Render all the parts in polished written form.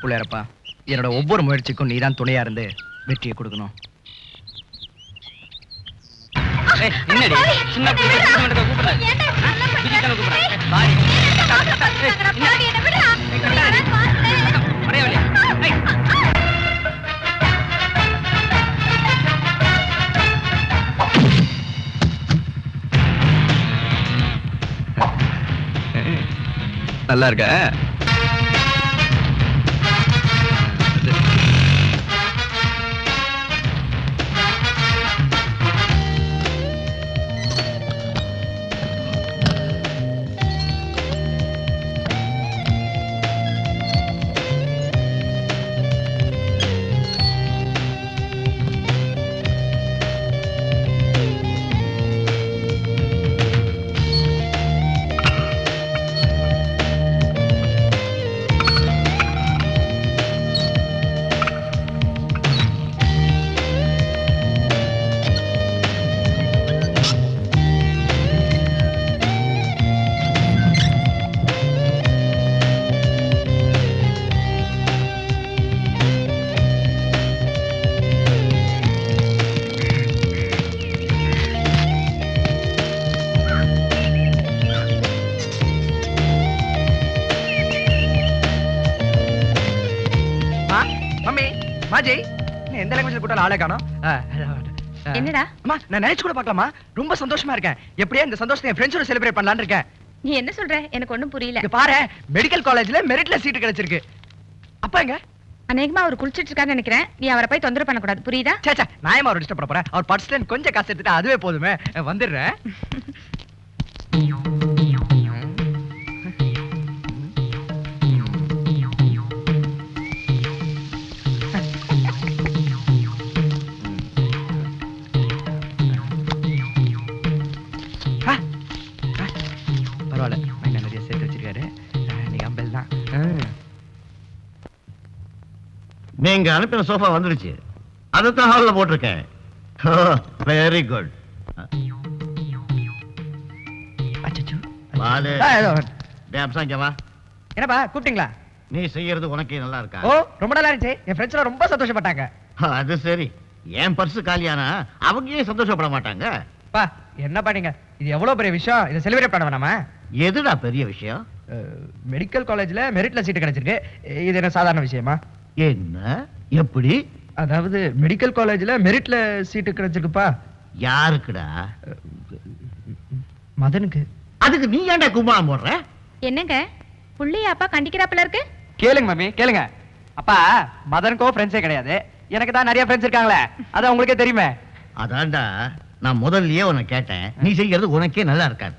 புள்ளையரப்பா, என்னோட ஒவ்வொரு முயற்சிக்கும் நீதான் துணையா இருந்து வெற்றியை கொடுக்கணும். என்னடி சின்ன நல்லா இருக்க. என்னடா நான் நினைச்சு கூட பார்க்கலாமா? ரொம்ப சந்தோஷமா இருக்கேன். எப்படியே இந்த சந்தோஷத்தை என் ஃப்ரெண்ட்ஸோட செலிப்ரேட் பண்ணலாம்னு இருக்கேன். நீ என்ன சொல்ற? எனக்கு ஒண்ணும் புரியல. பாரு, மெடிக்கல் காலேஜ்ல மெரிட்ல சீட் கிடைச்சிருக்கு. அப்பா எங்க? அநேகமா அவர் குளிச்சிட்டு இருக்கான்னு நினைக்கிறேன். நீ அவரை போய் தொந்தரவு பண்ண கூடாது, புரியுதா? சேச்சா, நான் அவர் டிஸ்டர்ப் பண்ண போறேன். அவர் பர்ஸ்ல கொஞ்சம் காசு எடுத்துட்டா அதுவே போதுமே. வந்துடுறேன். நீங்க அனுப்பின சோஃபா வந்துருச்சு. அதைத்தான் ஹால்ல போட்டிருக்கேன். Very good. என்னப்பா கூப்பிட்டீங்களா? நீ செய்யறது உனக்கே நல்லா இருக்கா? ஓ, ரொம்ப நல்லா இருந்துச்சு. என் ஃப்ரெண்ட்ஸ் ரொம்ப சந்தோஷப்பட்டாங்க. அது சரி. என் பர்ஸ் காலியானா அவங்க ஏன் சந்தோஷப்பட மாட்டாங்க? பா, என்ன பண்ணீங்க? இது எவ்வளவு பெரிய விஷயம். இதை செலிப்ரேட் பண்ண வேணாமா? எதுடா பெரிய விஷயம்? மெடிக்கல் காலேஜ்ல மெரிட்ல சீட் கிடைச்சிருக்கு. இது என்ன சாதாரண விஷயமா? என்ன? எப்படி? அதாவது மெடிக்கல் காலேஜ்ல மெரிட்ல சீட் கிடைச்சிருக்குப்பா. யாருக்குடா? மதனுக்கு. அதுக்கு நீ ஏன்டா கும்மாளம் போடுற? என்னங்க புள்ளைய அப்பா கண்டிக்கிறாப்புல இருக்கு? கேளுங்க மாமி, கேளுங்க. அப்பா, மதனுக்கோ ஃப்ரெண்ட்ஸே கிடையாது. எனக்கு தான் நிறைய ஃப்ரெண்ட்ஸ் இருக்காங்களே, அது உங்களுக்கே தெரியுமே. அதான்டா நான் முதல்லயே உன்னை கேட்டேன். நீ செய்யறது உனக்கே நல்லா இருக்காது.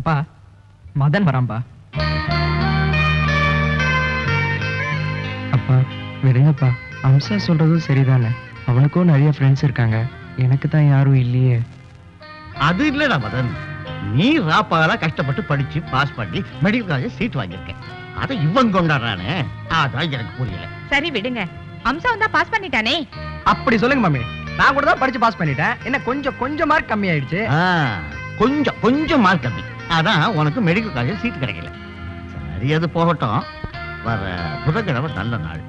அப்பா, மதன் வரான்பா. அப்பா விடுங்கப்பா. அம்சா சொல்றதும் சரிதானே. அவனுக்கும் நிறைய ஃப்ரெண்ட்ஸ் இருக்காங்க, எனக்கு தான் யாரும் இல்லையே. அது இல்லடா மதன். நீ ராப்பால கஷ்டப்பட்டு படிச்சு பாஸ் பண்ணி மெடிக்கல் காலேஜ் சீட் வாங்கியிருக்கேன். அதை இவன் கொண்டாடுறானே, அதான் எனக்கு புரியல. சரி விடுங்க, அம்சா வந்தா பாஸ் பண்ணிட்டானே. அப்படி சொல்லுங்க மாமி. நான் கூட தான் படிச்சு பாஸ் பண்ணிட்டேன். என்ன கொஞ்சம் மார்க் கம்மி ஆயிடுச்சு. கொஞ்சம் மார்க் கம்மி. அதான் உனக்கு மெடிக்கல் காலேஜ் சீட் கிடைக்கல. சரி, அது போகட்டும். வர புதன்கிழமை நல்ல நாள்.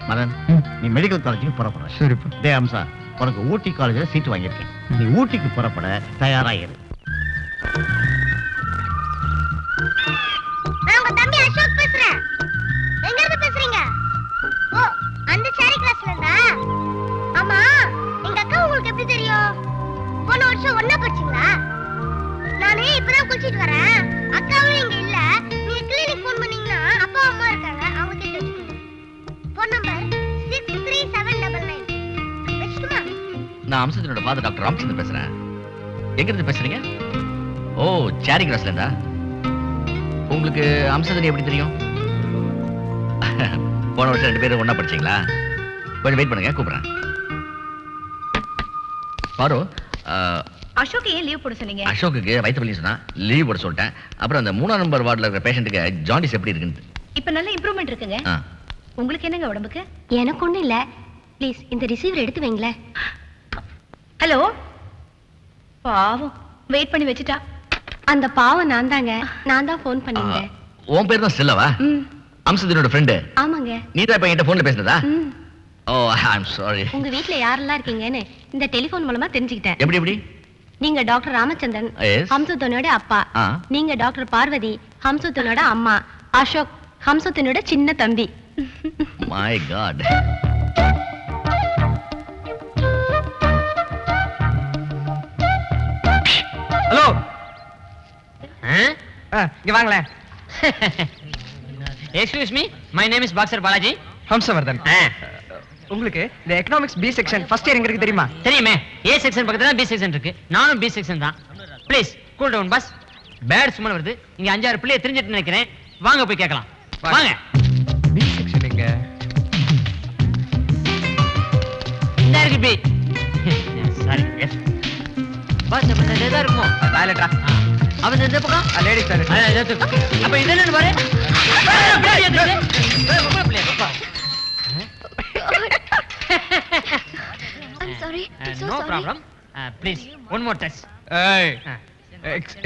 மதன், நீ மெடிக்கல் காலேஜுக்கு புறப்பட. சரிப்பா. டே அம்சா, உனக்கு ஊட்டி காலேஜ்ல சீட் வாங்கியிருக்கேன். நீ ஊட்டிக்கு புறப்பட தயாராயிரு. நான் உங்க தம்பி அசோக் பேசுறேன். எங்க இருந்து பேசுறீங்க? ஓ, அந்த சாரி கிளாஸ்ல இருந்தா? ஆமா, எங்க அக்கா உங்களுக்கு எப்படி தெரியும்? போன வருஷம் ஒண்ணா படிச்சீங்களா? நானே இப்பதான் குளிச்சிட்டு வரேன். அக்காவும் இங்க இல்ல. நீங்க கிளினிக் போன் பண்ணீங்கன்னா அப்பா அம்மா இருக்காங்க, அவங்க கிட்ட வச்சுக்கோங்க. Phone number 63799. வெச்சுமா? நான் அம்சத்தினோட ஃபாதர் டாக்டர் ராமச்சந்திரன் பேசுறேன். எங்க இருந்து பேசுறீங்க? ஓ, சேரி கிராஸ்ல இருந்தா? உங்களுக்கு அம்சத்தினி எப்படி தெரியும்? போன வருஷம் 2 பேரும் ஒண்ணா படிச்சீங்களா? கொஞ்சம் வெயிட் பண்ணுங்க, கூப்பிடுறேன். பாரு, அசோக் ஏன் லீவ் போட சொன்னீங்க? அசோக்குக்கு வயிற்று வலி சொன்னா லீவ் போட சொல்லிட்டேன். அப்புறம் அந்த 3ஆம் நம்பர் வார்டில் இருக்கிற பேஷண்ட்டுக்கு ஜாண்டிஸ் எப்படி இருக்குன்னு. இப்ப நல்ல இம்ப்ரூவ்மெண்ட் இருக்குங்க. உங்களுக்கு என்னங்க உடம்புக்கு? எனக்கு ஒண்ணு இல்ல. ப்ளீஸ் இந்த ரிசீவர் எடுத்து வைங்களேன். ஹலோ. பாவம், வெயிட் பண்ணி வச்சுட்டா. அந்த பாவம் நான் தாங்க. நான் தான் ஃபோன் பண்ணிருந்தேன். உன் பேர் தான் செல்லவா? அம்சத்தினோட ஃப்ரெண்டு ஆமாங்க. நீ தான் இப்ப என்கிட்ட போன்ல பேசுனதா? ஓ ஐ அம் சாரி. உங்க வீட்ல யாரெல்லாம் இருக்கீங்கன்னு இந்த டெலிபோன் மூலமா தெரிஞ்சுக்கிட்டேன். எப்படி நீங்க டாக்டர் ராமச்சந்திரன், Yes. ஹம்சுத்தனோட அப்பா. நீங்க டாக்டர் பார்வதி, ஹம்சுத்தனோட அம்மா. அசோக், ஹம்சுத்தனோட சின்ன தம்பி. My God. ஹலோ, இங்க வாங்களேன். Excuse me, my name is Boxer Balaji. Hamsavardhan. உங்களுக்கு இந்த economics B section first year எங்க இருக்கு தெரியுமா? தெரியுமே, A section பக்கத்துல தான் B section இருக்கு. நானும் B section தான். Please cool down boss. பேட் சும்மா வருது. இங்க 5-6 பிள்ளைய தெரிஞ்சிட்டு நினைக்கிறேன். வாங்க போய் கேட்கலாம். வாங்க. பி செக்ஷன் எங்க? இந்த இருக்கு B. சாரி. எஸ். பாஸ் அப்ப இந்த இருக்குமோ? டாய்லெட்டா? அவன் இந்த பக்கம் லேடிஸ் டாய்லெட். அப்ப இது என்னன்னு பாரு. I'm sorry. No problem. Please one more touch.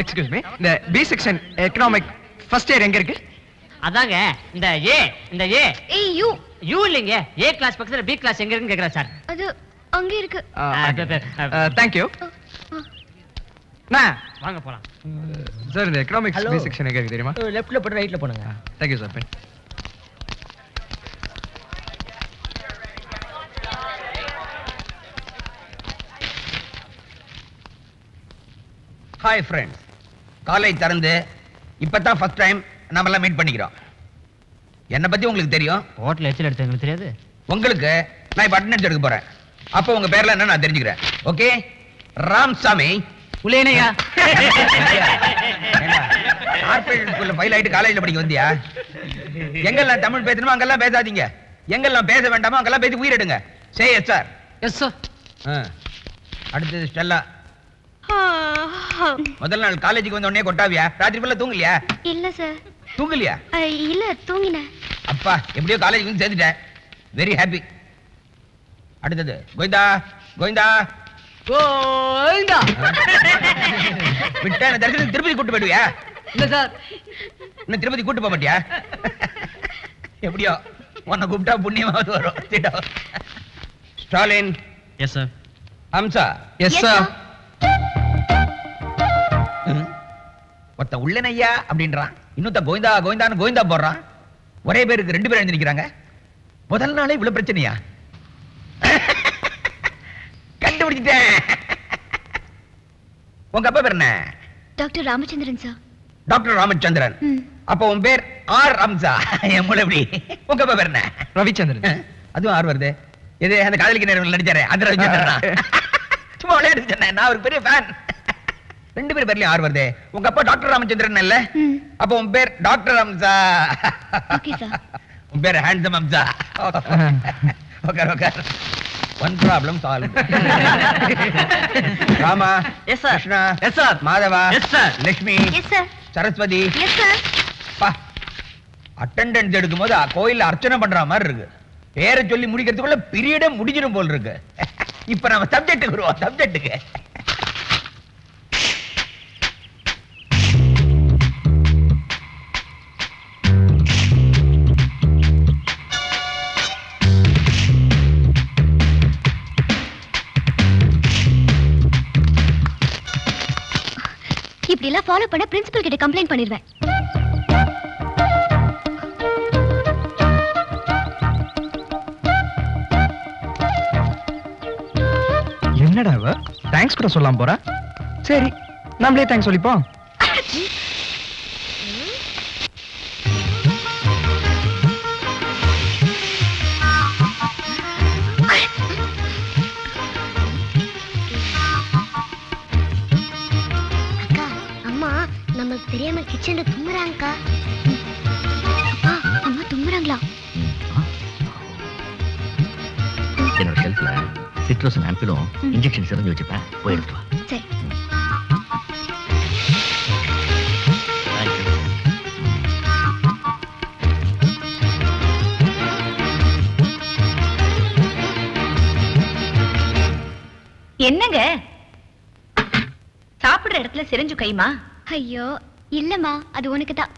Excuse me, இந்த B section economic first year எங்க இருக்கு? அதாங்க இந்த A ஏய் யூ. யூ இல்லைங்க, A கிளாஸ் பக்கத்துல B கிளாஸ் எங்க இருக்குன்னு கேக்குறா சார். அது அங்க இருக்கு. Thank you. நான் வாங்க போலாம். சார் இந்த எக்கனாமிக்ஸ் பி செக்ஷன் எங்க இருக்கு தெரியுமா? லெஃப்ட்ல போட்டு ரைட்ல போடுங்க. Thank you sir. Hi friends, college திறந்து இப்பதான் ஃபர்ஸ்ட் டைம் நம்ம எல்லாம் மீட் பண்ணிக்கிறோம். என்னை பத்தி உங்களுக்கு தெரியும். ஹோட்டல் எச்சில் எடுத்து எங்களுக்கு தெரியாது. உங்களுக்கு நான் இப்ப அட்டெண்டன்ஸ் எடுக்க போறேன். அப்போ உங்க பேர்ல என்ன நான் தெரிஞ்சுக்கிறேன். ஓகே, ராம்சாமி. உள்ளேனையா கார்பரேட் ஸ்கூல்ல ஃபைல் ஆயிட்டு காலேஜ்ல படிக்க வந்தியா? எங்கெல்லாம் தமிழ் பேசணுமோ அங்கெல்லாம் பேசாதீங்க, எங்கெல்லாம் பேச வேண்டாமோ அங்கெல்லாம் பேசி உயிரிடுங்க. Say yes sir. Yes sir. அடுத்தது ஸ்டெல்லா. முதல் நாள் காலேஜுக்கு வந்த உடனே கொட்டாவியா? ராத்திரி ஃபுல்லா தூங்கலையா? இல்ல சார். தூங்கலையா? இல்ல தூங்கினேன். அப்பா எப்படியோ காலேஜுக்கு வந்து சேர்ந்துட்டேன். Very happy. அடுத்தது கோவிந்தா. கோவிந்தா கோவிந்தா. விட்டா தரிசனம் திருப்பதி கூட்டு போயிடுவியா? இல்ல சார். இன்னும் திருப்பதி கூட்டு போக மாட்டியா? எப்படியோ உன்னை கூப்பிட்டா புண்ணியமாவது வரும். Stalin. Yes sir. Amsa. Yes sir. ஒருத்த உள்ளனையா அப்படின்றான், இன்னொத்த கோவிந்தா கோவிந்தான்னு கோவிந்தா போடுறான். ஒரே பேருக்கு 2 பேர் எழுந்து நிக்கிறாங்க. முதல் நாளே இவ்வளவு பிரச்சனையா? கண்டுபிடிச்சிட்டேன். உங்க அப்பா பேர் என்ன? Doctor Ramachandran sir. Doctor Ramachandran. அப்ப உன் பேர் ஆர் அம்சா. என் மூளை எப்படி? உங்க அப்பா பேர் என்ன? ரவிச்சந்திரன். அதுவும் ஆர் வருது. இது அந்த காதலிக்கு நேரம் நடிச்சாரு அந்த ரவிச்சந்திரன். சும்மா விளையாட்டு சொன்னேன், நான் ஒரு பெரிய ஃபேன். 2 பேர் பேர்லயும் ஆர் வருது. உங்க அப்பா டாக்டர் ராமச்சந்திரன் இல்ல? அப்ப உன் பேர் டாக்டர் அம்சா. Okay sir. உன் பேர் handsome Amsa. Okay. One problem solve. Rama. Yes sir. Krishna. Yes sir. Madhava. Yes sir. Lakshmi. Yes sir. Saraswathi. Yes sir. பா, அட்டெண்டன்ஸ் எடுக்கும்போது கோயில்ல அர்ச்சனை பண்ற மாதிரி இருக்கு. பேரை சொல்லி முடிக்கிறதுக்குள்ள பீரியடே முடிஞ்சிடும் போல் இருக்கு. இப்ப நம்ம சப்ஜெக்ட்டுக்கு வருவோம். சப்ஜெக்ட்டுக்கு இப்படி எல்லாம் ஃபாலோ பண்ண பிரின்சிபல் கிட்ட கம்ப்ளைண்ட் பண்ணிடுவேன். என்னடா அவ தேங்க்ஸ் கூட சொல்லாம போறா? சரி, நம்மளே தேங்க்ஸ் சொல்லிப்போம். அக்கா, அம்மா நமக்கு தெரியாம கிச்சன்ல தும்முறாங்கக்கா. அம்மா தும்முறாங்களா? என்னோட ஷெல்ஃப்ல சிட்ரோசன் ஆம்பிளும் இன்ஜெக்ஷன் சிரஞ்சு வச்சுப்பேன், போய் எடுத்து வா. சரி. என்னங்க சாப்பிடுற இடத்துல சிரிஞ்சு கைமா? ஐயோ இல்லம்மா, அது உனக்கு தான்.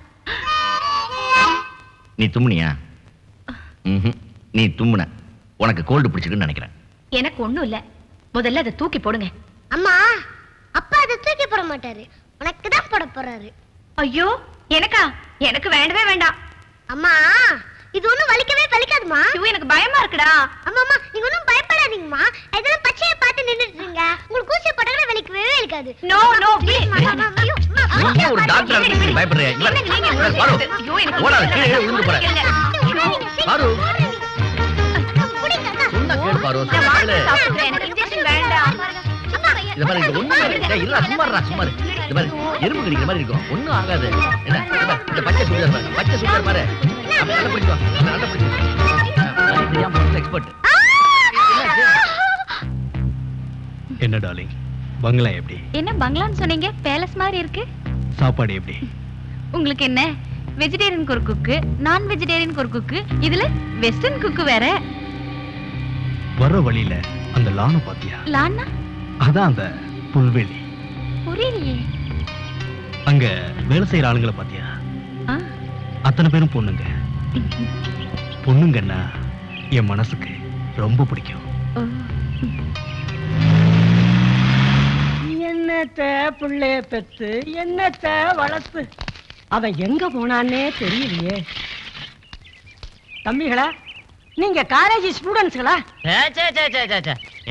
நீ தும்முனியா? நீ தும்முன. உனக்கு கோல்டு பிடிச்சிருக்குன்னு நினைக்கிறேன். எனக்கு ஒண்ணும் இல்ல. முதல்ல அதை தூக்கி போடுங்க. அம்மா அப்பா அதை தூக்கி போட மாட்டாரு, உனக்கு தான் போட போறாரு. ஐயோ எனக்கா? எனக்கு வேண்டவே வேண்டாம். அம்மா இது ஒண்ணும் வலிக்கவே வலிக்காதுமா. ஐயோ எனக்கு பயமா இருக்குடா. அம்மா நீங்க ஒண்ணும் பயப்படாதீங்கம்மா. இதெல்லாம் பச்சையை பார்த்து நின்னுட்டு இருக்கீங்க. உங்களுக்கு ஊசி போட்டாலும் வலிக்கவே வலிக்காது. No no please. நீ ஒரு டாக்டரா இருக்கு பயப்படுறியா? இல்ல பாரு. ஓடாத, கீழே விழுந்து போற. பாரு. சொன்னா கேளு பாரு. எனக்கு இன்ஜெக்ஷன் வேண்டாம். இத பாரு, இது ஒண்ணும் இல்ல. இல்ல சும்மா இருடா, சும்மா இரு. இத பாரு, எறும்பு கடிக்கிற மாதிரி இருக்கும். ஒண்ணும் ஆகாது. என்ன? இந்த பச்சை சுடிதார் பாரு. பச்சை சுடிதார் பாரு. அப்ப நல்லா பிடிச்சு வா. நல்லா பிடிச்சு. நான் தெரியாம ஒரு எக்ஸ்பர்ட். என்ன டார்லிங், பங்களா எப்படி? என்ன பங்களான்னு சொன்னீங்க? பேலஸ் மாதிரி இருக்கு. சாப்பாடு எப்படி? உங்களுக்கு என்ன, வெஜிடேரியனுக்கு ஒரு குக்கு, நான் வெஜிடேரியனுக்கு ஒரு குக்கு, இதுல வெஸ்டர்ன் குக்கு வேற. வர்ற வழியில அந்த லானை பாத்தியா? லான்னா? அதான் அந்த புல்வெளி. புரியலையே. அங்க வேலை செய்யற ஆளுங்களை பாத்தியா? ஆ? அத்தனை பேரும் பொண்ணுங்க. பொண்ணுங்கன்னா என் மனசுக்கு ரொம்ப பிடிக்கும். ஓ. என்னத்த புள்ளே பெத்து என்னத்த வளர்த்து அவன் எங்க போனான்னே தெரியலையே. தம்பிகளா, நீங்க காலேஜ் ஸ்டூடெண்ட்ஸ்களா?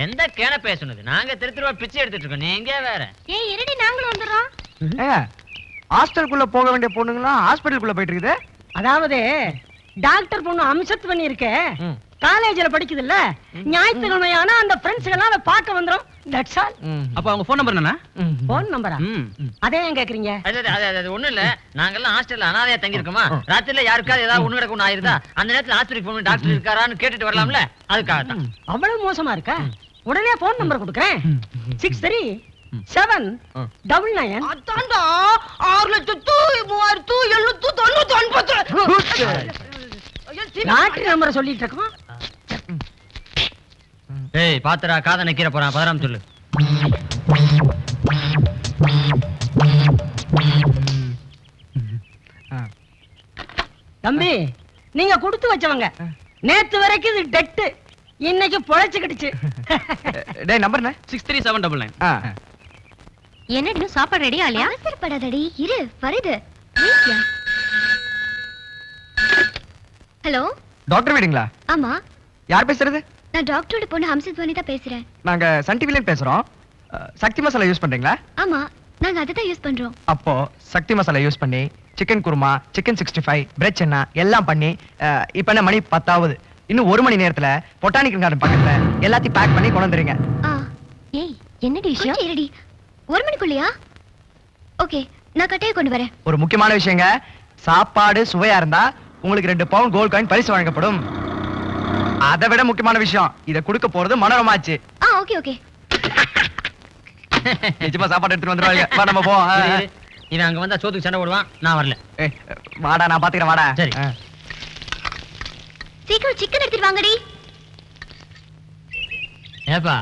எந்த கேன பேசுனது? நாங்க திருத்திருவா பிச்சை எடுத்துட்டு இருக்கோம். நீங்க வேற. ஏய் இருடி, நாங்களும் வந்துறோம். ஹாஸ்டலுக்குள்ள போக வேண்டிய பொண்ணுங்களா ஹாஸ்பிட்டலுக்குள்ள போயிட்டு இருக்குது. அதாவது டாக்டர் பொண்ணு அம்சத்து பண்ணி இருக்க, காலேஜ்ல படிக்குது இல்ல, ஞாயிற்றுக்கிழமையான அந்த ஃப்ரெண்ட்ஸ்கள் எல்லாம் அதை பார்க்க வந்துரும். That's all. அப்ப அவங்க போன் நம்பர் என்ன? போன் நம்பரா? அதே ஏன் கேக்குறீங்க? அது ஒண்ணும் இல்ல. நாங்கெல்லாம் ஹாஸ்டல்ல அனாதையா தங்கி இருக்கோமா, ராத்திரில யாருக்காவது ஏதாவது ஒண்ணு கிடக்கும் ஆயிருந்தா அந்த நேரத்துல ஆஸ்பத்திரிக்கு போன் டாக்டர் இருக்காரான்னு கேட்டுட்டு வரலாம்ல, அதுக்காக தான். அவ்வளவு மோசமா இருக்கா? உடனே போன் நம்பர் கொடுக்குறேன். 63 799. அதான்டா 6,3799. லாட்டரி நம்பரை சொல்லிட்டு இருக்கோம். ஏய் பாத்துடா, காதை நக்கிற போறான். 16 சொல்லு. தம்பி, நீங்க கொடுத்து வச்சவங்க. நேத்து வரைக்கும் இது டெட்டு, இன்னைக்கு பொழைச்சுக்கிடுச்சு. டேய் நம்பர் என்ன? 63799. என்னடி சாப்பாடு ரெடி ஆலியா? அவசரப்படாதடி, இரு வருது. ஹலோ டாக்டர் வீடுங்களா? ஆமா, யார் பேசுறது? நான் டாக்டரோட பொண்ணு ஹம்சத் வனிதா பேசுறேன். நாங்க சன் டிவில பேசுறோம். சக்தி மசாலா யூஸ் பண்றீங்களா? ஆமா, நாங்க அதை தான் யூஸ் பண்றோம். அப்போ சக்தி மசாலா யூஸ் பண்ணி சிக்கன் குருமா, சிக்கன் 65, பிரெட் சென்னா எல்லாம் பண்ணி இப்ப என்ன மணி 10 ஆகுது. இன்னும் 1 மணி நேரத்துல பொட்டானிக்கல் கார்டன் பக்கத்துல எல்லாத்தையும் பேக் பண்ணி கொண்டு வந்துருங்க. ஏய் என்னடி விஷயம்? இருடி, 1 மணிக்குள்ளயா? ஓகே, நான் கட்டையை கொண்டு வரேன். ஒரு முக்கியமான விஷயங்க, சாப்பாடு சுவையா இருந்தா உங்களுக்கு 2 பவுண்ட் கோல்ட் காயின் பரிசு வழங்கப்படும். அதை விட முக்கியமான விஷயம், இத கொடுக்க போறது மனோரமாச்சு. Okay okay. நிஜமா சாப்பாடு எடுத்துட்டு வந்துருவாங்க. வா நம்ம போ. இவன் அங்க வந்தா சோத்துக்கு சண்டை போடுவான். நான் வரல. வாடா, நான் பாத்துக்கிறேன். வாடா. சரி. சீக்கிரம் சிக்கன் எடுத்துட்டு வாங்கடி. ஏப்பா,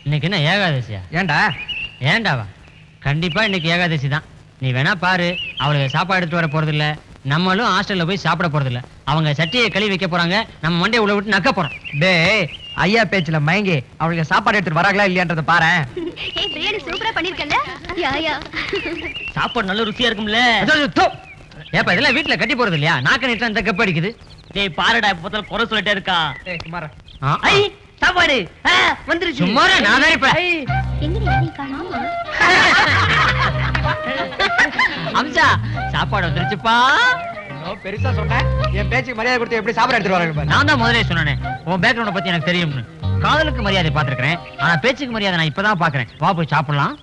இன்னைக்கு என்ன ஏகாதசியா? ஏன்டா? ஏண்டாவா? கண்டிப்பா இன்னைக்கு ஏகாதசி தான். நீ வேணா பாரு, அவளுக்கு சாப்பாடு எடுத்து வர போறது இல்ல, நம்மளும் ஹாஸ்டல்ல போய் சாப்பிட போறது இல்ல. அவங்க சட்டியை கழுவி வைக்க போறாங்க, நம்ம மண்டையை உள்ள விட்டு நக்க போறோம். டேய், ஐயா பேச்சுல மயங்கி அவளுக்கு சாப்பாடு எடுத்துட்டு வராங்களா இல்லையான்றத பாரு. ஏய் பிரியாணி சூப்பரா பண்ணிருக்கல. யா சாப்பாடு நல்ல ருசியா இருக்கும்ல. ஏப்பா, இதெல்லாம் வீட்டுல கட்டி போறது இல்லையா? நாக்க நீட்டா இந்த கப் அடிக்குது. டேய் பாருடா, இப்ப பார்த்தா குறை சொல்லிட்டே இருக்கா. டேய் குமாரா, ஐ சாப்பாடு வந்துருச்சு. சும்மா நான் தான் இப்ப எங்கடி நீ காணோமா? அம்சா, சாப்பாடு வந்துருச்சுப்பா. பெருசா சொன்னேன், என் பேச்சுக்கு மரியாதை கொடுத்து எப்படி சாப்பாடு எடுத்துட்டு வராங்க பாரு. நான் தான் முதலே சொன்னேனே, உன் பேக்ரவுண்ட பத்தி எனக்கு தெரியும்னு. காதலுக்கு மரியாதை பாத்துருக்கேன், ஆனா பேச்சுக்கு மரியாதை நான் இப்பதான் பாக்குறேன். வா போய் சாப்பிடலாம்.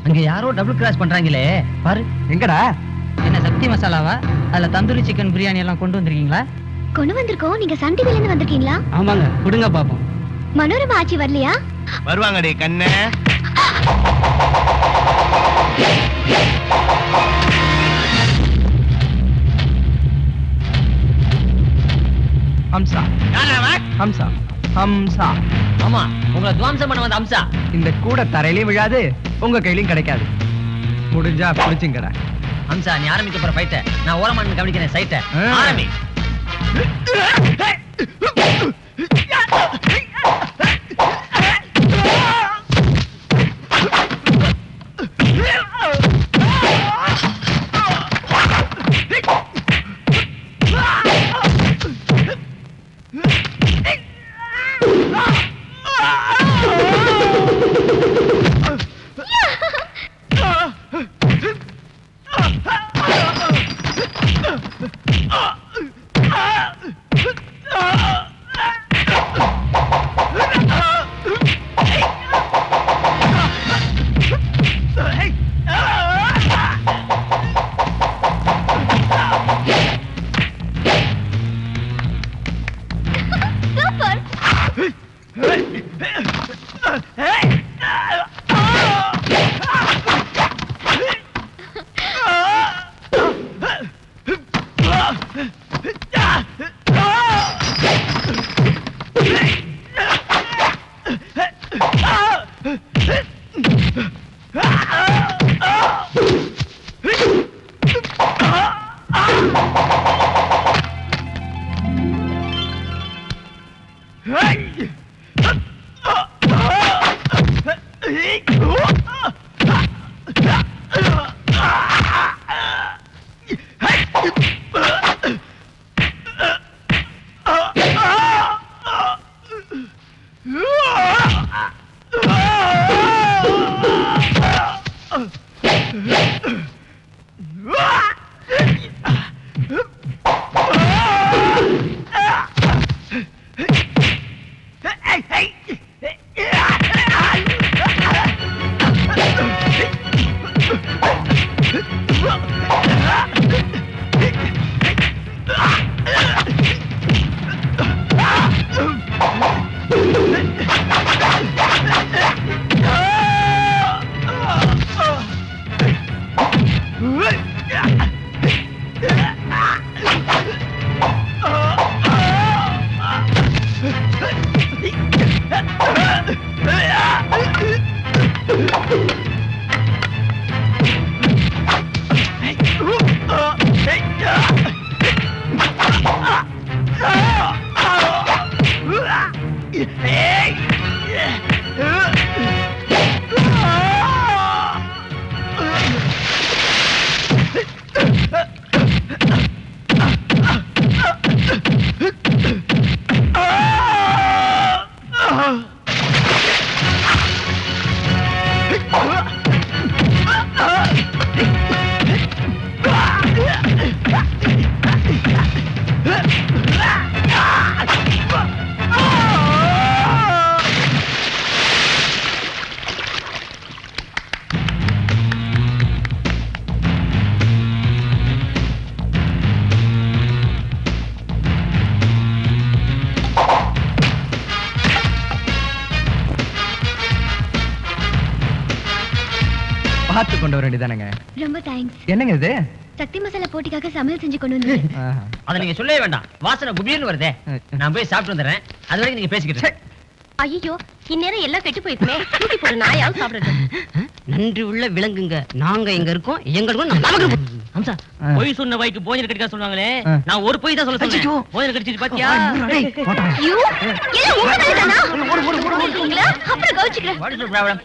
அங்க யாரோ டபுள் கிராஸ் பண்றாங்களே பாரு. எங்கடா? என்ன சக்தி மசாலாவா? அதுல தந்தூரி சிக்கன் பிரியாணி எல்லாம் கொண்டு வந்திருக்கீங்களா? கொண்டு வந்திருக்கோம். நீங்க சன் டிவில இருந்து வந்திருக்கீங்களா? ஆமாங்க, கொடுங்க பாப்போம். மனோரமா ஆச்சி வரலையா? வருவாங்கடி கண்ணே. ஹம்சா, ஹம்சா, ஹம்சா. ஆமா, உங்களை துவாம்சம் பண்ண வந்த அம்சா. இந்த கூட தரையிலையும் விழாது, உங்க கையிலையும் கிடைக்காது. முடிஞ்சா பிடிச்சிங்கடா. ஹம்சா நீ ஆரம்பிக்க போற ஃபைட்ட நான் ஓரமா நின்னு கவனிக்கிறேன் சைட்ட ஆரம்பி பார்த்து கொண்டு வர வேண்டியதானங்க. ரொம்ப தேங்க்ஸ். என்னங்க இது? சக்தி மசாலா போட்டிக்காக சமையல் செஞ்சு கொண்டு வந்து. அத நீங்க சொல்லவே வேண்டாம். வாசனை குபீர்னு வருதே. நான் போய் சாப்பிட்டு வந்துறேன். அது வரைக்கும் நீங்க பேசிக்கிட்டு. ஐயோ இந்நேரம் எல்லாம் கெட்டு போயிருக்குமே. தூக்கி போடு நாயாவது சாப்பிடட்டும். நன்றி உள்ள விலங்குங்க நாங்க எங்க இருக்கோம் எங்களுக்கும் ஹம்சா பொய் சொன்ன வாய்க்கு போஜன கடிக்கா சொல்லுவாங்களே. நான் ஒரு பொய் தான் சொல்ல அச்சச்சோ. சொன்னேன். போஜன கடிச்சிட்டு பாத்தியா? ஐயோ எல்லாம் உங்க தானா? ஓடு அப்புறம் கவுச்சிக்கிறேன். What is your problem?